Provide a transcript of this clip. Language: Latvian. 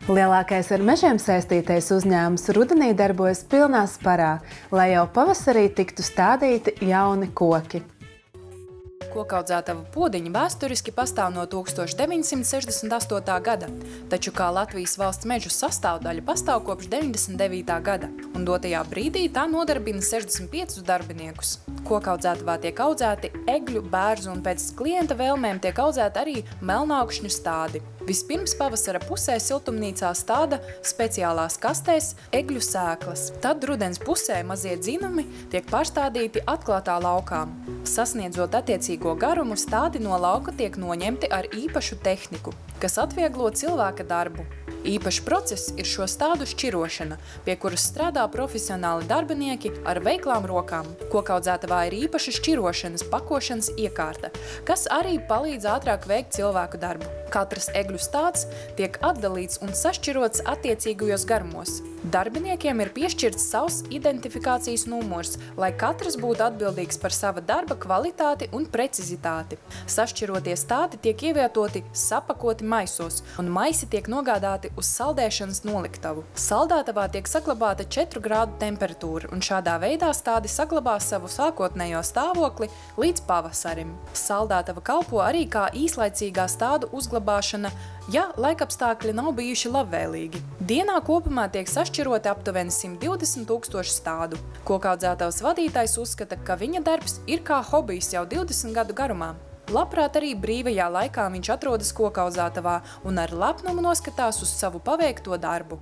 Lielākais ar mežiem saistītais uzņēmums rudenī darbojas pilnā sparā, lai jau pavasarī tiktu stādīti jauni koki. Kokaudzētava Podiņa vēsturiski pastāv no 1968. gada, taču kā Latvijas valsts mežu sastāvdaļa pastāv kopš 99. gada, un dotajā brīdī tā nodarbina 65 darbiniekus. Kokaudzētavā tiek audzēti egļu, bērzu un pēc klienta vēlmēm tiek audzēti arī melnaukšņu stādi. Vispirms pavasara pusē siltumnīcā stāda speciālās kastēs egļu sēklas. Tad rudens pusē mazie dzinumi tiek pārstādīti atklātā laukā. Sasniedzot attiecīgo garumu, stādi no lauka tiek noņemti ar īpašu tehniku, kas atvieglo cilvēka darbu. Īpašs process ir šo stādu šķirošana, pie kuras strādā profesionāli darbinieki ar veiklām rokām. Kokaudzētavā ir īpaša šķirošanas, pakošanas iekārta, kas arī palīdz ātrāk veikt cilvēku darbu. Katrs egļu stāds tiek atdalīts un sašķirots attiecīgajos garumos. Darbiniekiem ir piešķirts savs identifikācijas numurs, lai katrs būtu atbildīgs par sava darba kvalitāti un precizitāti. Sašķirotie stādi tiek ievietoti sapakoti maisos, un maisi tiek nogādāti uz saldēšanas noliktavu. Saldētavā tiek saglabāta 4 grādu temperatūra, un šādā veidā stādi saglabā savu sākotnējo stāvokli līdz pavasarim. Saldētava kalpo arī kā īslaicīgā stādu uzglabāšana, ja laikapstākļi nav bijuši labvēlīgi. Dienā kopumā tiek sašķiroti aptuveni 120 000 stādu. Kokaudzētavas vadītājs uzskata, ka viņa darbs ir kā hobijs jau 20 gadu garumā. Labprāt arī brīvajā laikā viņš atrodas kokaudzētavā un ar lepnumu noskatās uz savu paveikto darbu.